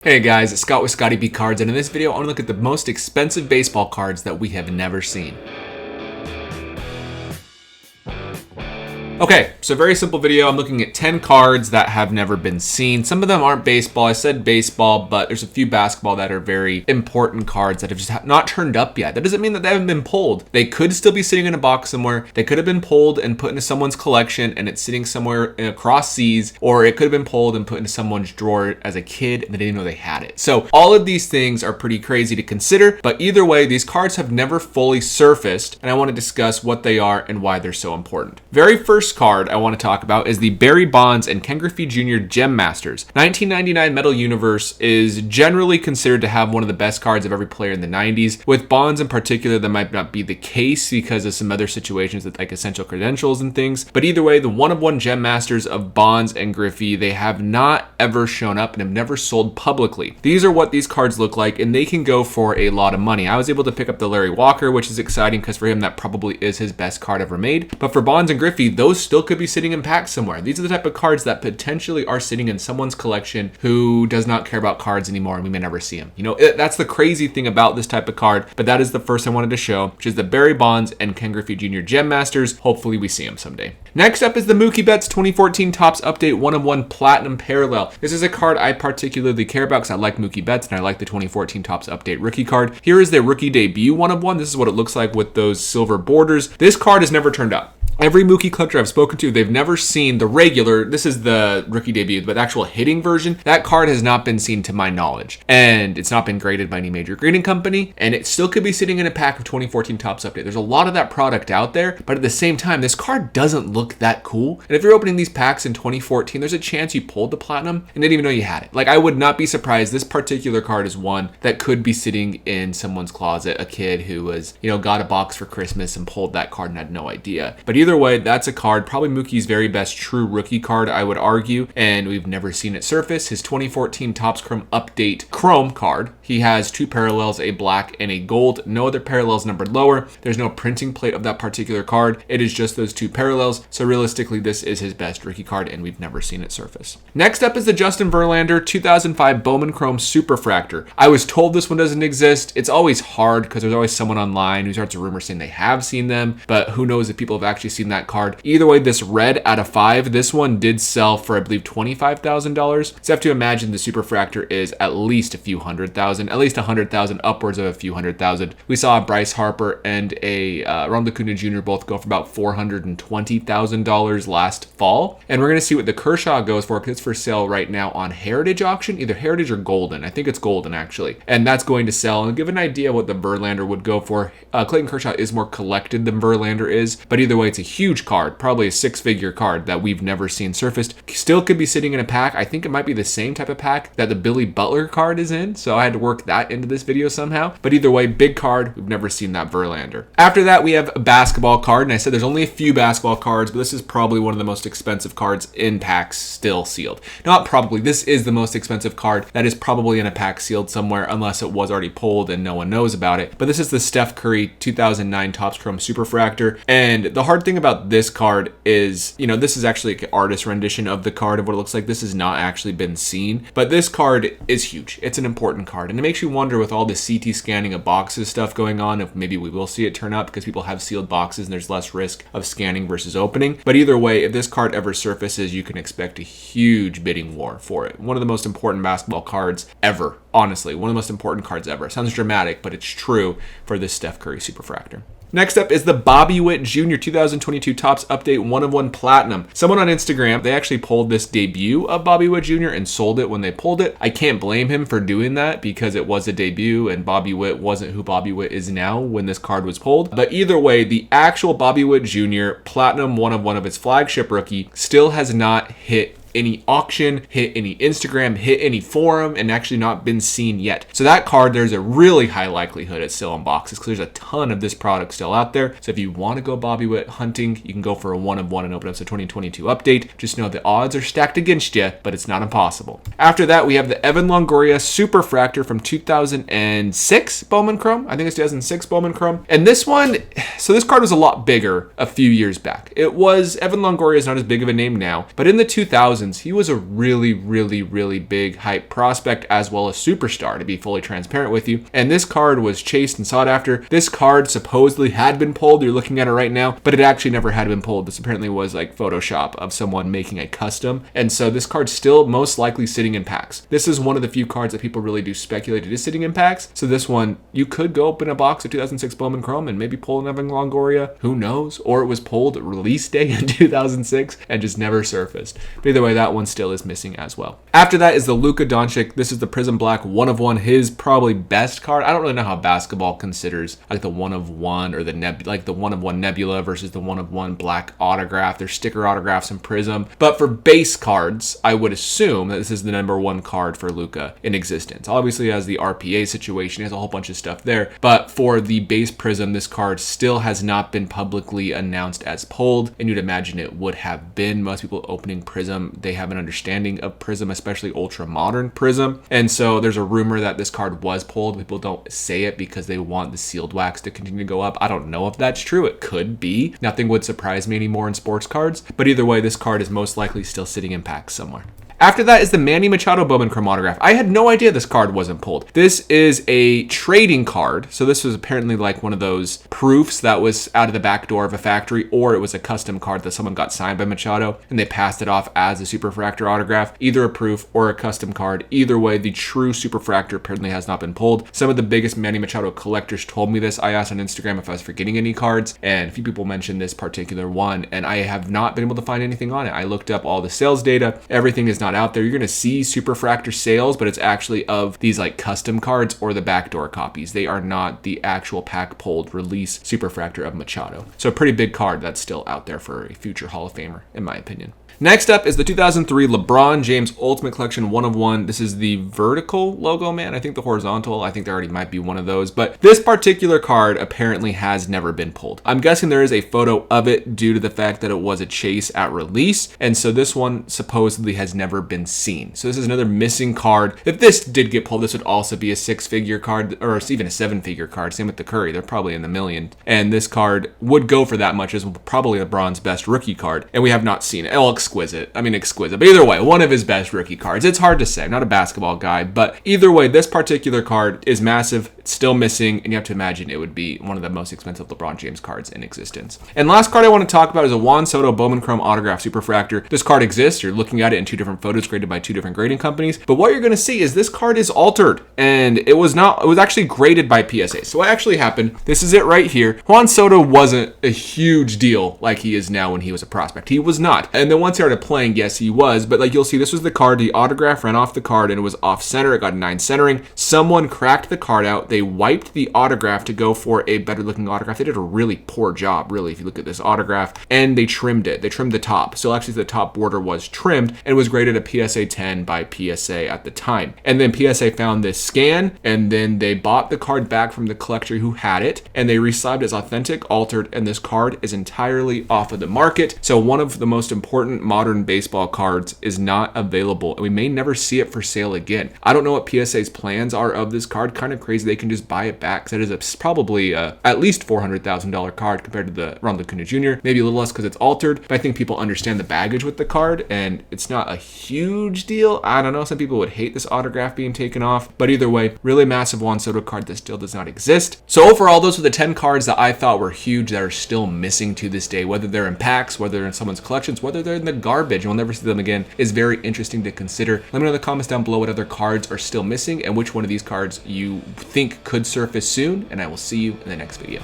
Hey guys, it's Scott with Scottie B Cards, and in this video I want to look at the most expensive baseball cards that we have never seen. Okay, so very simple video. I'm looking at 10 cards that have never been seen. Some of them aren't baseball. I said baseball, but there's a few basketball that are very important cards that have just not turned up yet. That doesn't mean that they haven't been pulled. They could still be sitting in a box somewhere. They could have been pulled and put into someone's collection and it's sitting somewhere across seas, or it could have been pulled and put into someone's drawer as a kid and they didn't know they had it. So all of these things are pretty crazy to consider, but either way, these cards have never fully surfaced, and I want to discuss what they are and why they're so important. Very first card I want to talk about is the Barry Bonds and Ken Griffey Jr. Gem Masters. 1999 Metal Universe is generally considered to have one of the best cards of every player in the 90s. With Bonds in particular, that might not be the case because of some other situations with like essential credentials and things. But either way, the one-of-one Gem Masters of Bonds and Griffey, they have not ever shown up and have never sold publicly. These are what these cards look like, and they can go for a lot of money. I was able to pick up the Larry Walker, which is exciting because for him, that probably is his best card ever made. But for Bonds and Griffey, those still could be sitting in packs somewhere. These are the type of cards that potentially are sitting in someone's collection who does not care about cards anymore, and we may never see them. You know, that's the crazy thing about this type of card, but that is the first I wanted to show, which is the Barry Bonds and Ken Griffey Jr. Gem Masters. Hopefully we see them someday. Next up is the Mookie Betts 2014 Topps Update 1-of-1 Platinum Parallel. This is a card I particularly care about because I like Mookie Betts and I like the 2014 Topps Update rookie card. Here is their rookie debut 1-of-1. This is what it looks like with those silver borders. This card has never turned up. Every Mookie collector I've spoken to, they've never seen the regular, this is the rookie debut, but the actual hitting version, that card has not been seen to my knowledge. And it's not been graded by any major grading company, and it still could be sitting in a pack of 2014 Topps Update. There's a lot of that product out there, but at the same time, this card doesn't look that cool. And if you're opening these packs in 2014, there's a chance you pulled the Platinum and didn't even know you had it. Like, I would not be surprised. This particular card is one that could be sitting in someone's closet, a kid who was, got a box for Christmas and pulled that card and had no idea. But either way, that's a card, probably Mookie's very best true rookie card, I would argue, and we've never seen it surface. His 2014 Topps Chrome Update Chrome card. He has two parallels, a black and a gold. No other parallels numbered lower. There's no printing plate of that particular card. It is just those two parallels. So realistically, this is his best rookie card, and we've never seen it surface. Next up is the Justin Verlander 2005 Bowman Chrome Superfractor. I was told this one doesn't exist. It's always hard because there's always someone online who starts a rumor saying they have seen them, but who knows if people have actually seen that card. Either way, this red out of 5, this one did sell for, I believe, $25,000. So you have to imagine the Superfractor is at least a few $100,000, at least $100,000, upwards of a few $100,000. We saw Bryce Harper and a Ronald Acuna Jr. both go for about $420,000 last fall. And we're going to see what the Kershaw goes for because it's for sale right now on Heritage Auction, either Heritage or Golden. I think it's Golden, actually. And that's going to sell. And give an idea what the Verlander would go for. Clayton Kershaw is more collected than Verlander is, but either way, it's a huge card, probably a 6-figure card that we've never seen surfaced. Still could be sitting in a pack. I think it might be the same type of pack that the Billy Butler card is in, so I had to work that into this video somehow. But either way, big card. We've never seen that Verlander. After that, we have a basketball card, and I said there's only a few basketball cards, but this is probably one of the most expensive cards in packs still sealed. Not probably, this is the most expensive card that is probably in a pack sealed somewhere unless it was already pulled and no one knows about it. But this is the Steph Curry 2009 Topps Chrome Superfractor, and the hard thing about this card is, this is actually an artist rendition of the card of what it looks like. This has not actually been seen, but this card is huge. It's an important card, and it makes you wonder with all the CT scanning of boxes stuff going on if maybe we will see it turn up because people have sealed boxes and there's less risk of scanning versus opening. But either way, if this card ever surfaces, you can expect a huge bidding war for it. One of the most important basketball cards ever. Honestly, one of the most important cards ever. Sounds dramatic, but it's true for this Steph Curry Superfractor. Next up is the Bobby Witt Jr. 2022 Topps Update 1-of-1 Platinum. Someone on Instagram, they actually pulled this debut of Bobby Witt Jr. and sold it when they pulled it. I can't blame him for doing that because it was a debut and Bobby Witt wasn't who Bobby Witt is now when this card was pulled. But either way, the actual Bobby Witt Jr. Platinum 1-of-1 of his flagship rookie still has not hit any auction, hit any Instagram, hit any forum, and actually not been seen yet. So that card, there's a really high likelihood it's still in boxes because there's a ton of this product still out there. So if you want to go Bobby Witt hunting, you can go for a 1-of-1 and open up the 2022 update. Just know the odds are stacked against you, but it's not impossible. After that, we have the Evan Longoria Superfractor from 2006 Bowman Chrome. I think it's 2006 Bowman Chrome. And this one, so this card was a lot bigger a few years back. It was, Evan Longoria is not as big of a name now, but in the 2000s, 2000s, he was a really, really, really big hype prospect as well as superstar, to be fully transparent with you. And this card was chased and sought after. This card supposedly had been pulled. You're looking at it right now, but it actually never had been pulled. This apparently was like Photoshop of someone making a custom. And so this card's still most likely sitting in packs. This is one of the few cards that people really do speculate it is sitting in packs. So this one, you could go open a box of 2006 Bowman Chrome and maybe pull another Longoria. Who knows? Or it was pulled release day in 2006 and just never surfaced. But either way, that one still is missing as well. After that is the Luka Doncic. This is the Prism Black 1/1, his probably best card. I don't really know how basketball considers like the 1/1 or the like the 1/1 Nebula versus the 1/1 black autograph. There's sticker autographs in Prism. But for base cards, I would assume that this is the #1 card for Luka in existence. Obviously, as the RPA situation, he has a whole bunch of stuff there. But for the base Prism, this card still has not been publicly announced as pulled, and you'd imagine it would have been. Most people opening Prism, they have an understanding of Prism, especially ultra modern Prism. And so there's a rumor that this card was pulled. People don't say it because they want the sealed wax to continue to go up. I don't know if that's true. It could be. Nothing would surprise me anymore in sports cards. But either way, this card is most likely still sitting in packs somewhere. After that is the Manny Machado Bowman Chrome autograph. I had no idea this card wasn't pulled. This is a trading card. So this was apparently like one of those proofs that was out of the back door of a factory, or it was a custom card that someone got signed by Machado and they passed it off as a superfractor autograph. Either a proof or a custom card. Either way, the true superfractor apparently has not been pulled. Some of the biggest Manny Machado collectors told me this. I asked on Instagram if I was forgetting any cards, and a few people mentioned this particular one, and I have not been able to find anything on it. I looked up all the sales data. Everything is not out there. You're going to see superfractor sales, but it's actually of these like custom cards or the backdoor copies. They are not the actual pack pulled release superfractor of Machado. So a pretty big card that's still out there for a future Hall of Famer, in my opinion. Next up is the 2003 LeBron James Ultimate Collection 1/1. This is the vertical logo, man. I think the horizontal, I think there already might be one of those. But this particular card apparently has never been pulled. I'm guessing there is a photo of it due to the fact that it was a chase at release. And so this one supposedly has never been seen. So this is another missing card. If this did get pulled, this would also be a 6-figure card or even a 7-figure card. Same with the Curry. They're probably in the million. And this card would go for that much as probably LeBron's best rookie card. And we have not seen it. Well, exquisite. But either way, one of his best rookie cards. It's hard to say. I'm not a basketball guy, but either way, this particular card is massive. It's still missing, and you have to imagine it would be one of the most expensive LeBron James cards in existence. And last card I want to talk about is a Juan Soto Bowman Chrome autograph superfractor. This card exists. You're looking at it in 2 different photos graded by 2 different grading companies. But what you're going to see is this card is altered, and it was actually graded by PSA. So what actually happened, this is it right here. Juan Soto wasn't a huge deal like he is now when he was a prospect. He was not. And then once he started playing, yes, he was. But like you'll see, this was the card. The autograph ran off the card, and it was off center. It got 9 centering. Someone cracked the card out. They wiped the autograph to go for a better looking autograph. They did a really poor job, really, if you look at this autograph. And they trimmed it. They trimmed the top. So actually the top border was trimmed and was graded a PSA 10 by PSA at the time. And then PSA found this scan, and then they bought the card back from the collector who had it, and they reslabed as authentic, altered, and this card is entirely off of the market. So one of the most important modern baseball cards is not available, and we may never see it for sale again. I don't know what PSA's plans are of this card. Kind of crazy they can just buy it back. So it is probably at least $400,000 card compared to the Ronald Acuna Jr. Maybe a little less because it's altered, but I think people understand the baggage with the card, and it's not a huge deal. I don't know. Some people would hate this autograph being taken off, but either way, really massive Juan Soto card that still does not exist. So overall, those are the 10 cards that I thought were huge that are still missing to this day, whether they're in packs, whether they're in someone's collections, whether they're in the garbage and we'll never see them again, is very interesting to consider. Let me know in the comments down below what other cards are still missing and which one of these cards you think could surface soon, and I will see you in the next video.